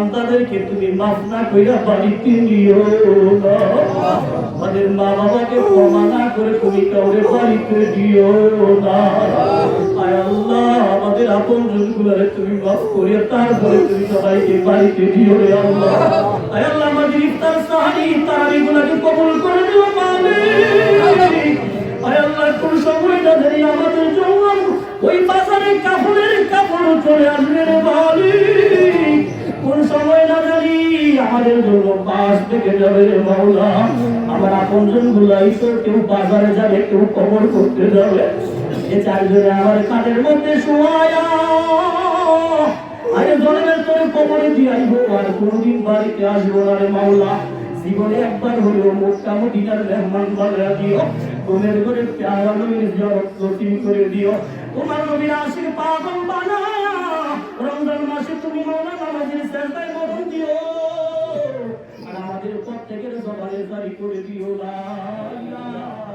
বান্দাদেরকে তুমি মাফ না কইরা বাড়িতে নিও না। আমাদের মা বাবাকে ক্ষমা না করে তুমি কাউরে বাড়িতে দিও না। আয় আল্লাহ, আমাদের আপনজনগুলোরে তুমি মাফ করিয়া তারপরে তুমি সবাইকে বাড়িতে দিও রে আল্লাহ। আয় আল্লাহ, আমাদের ইফতার সাহারি তারাবিগুলোকে কবুল করে দিও মালিক। আয় আল্লাহ, কোন সময়টা ধরে আমাদের জন্য ওই বাজারে কাপড়ের কাপড় চলে আসবে রে মালিক। কোন সময় না জানি আমাদের জন্য পাশ থেকে যাবে রে মাওলা। আমার আপনজন গুলাই তো কেউ বাজারে যাবে, কেউ কবর করতে যাবে। এ চারজনে আমার কানের মধ্যে শোয়ায়া আরে জন্মের তোরে কবরে দিয়াইব, আর কোনদিন বাড়িতে আসবো না রে মাওলা। জীবনে একবার হলেও মক্কা মদিনার মেহমান বানায়া দিও। ঘুমের ঘরে প্যারা নবীর জিয়ারত নসিব করে দিও। তোমার নবীর আশিক পাগল বানায়া রমজান মাসে তুমি মাওলা নামাজের সেজদায় মরণ দিও। আর আমাদের প্রত্যেকের জবানে জারি করে দিও লা ইলাহা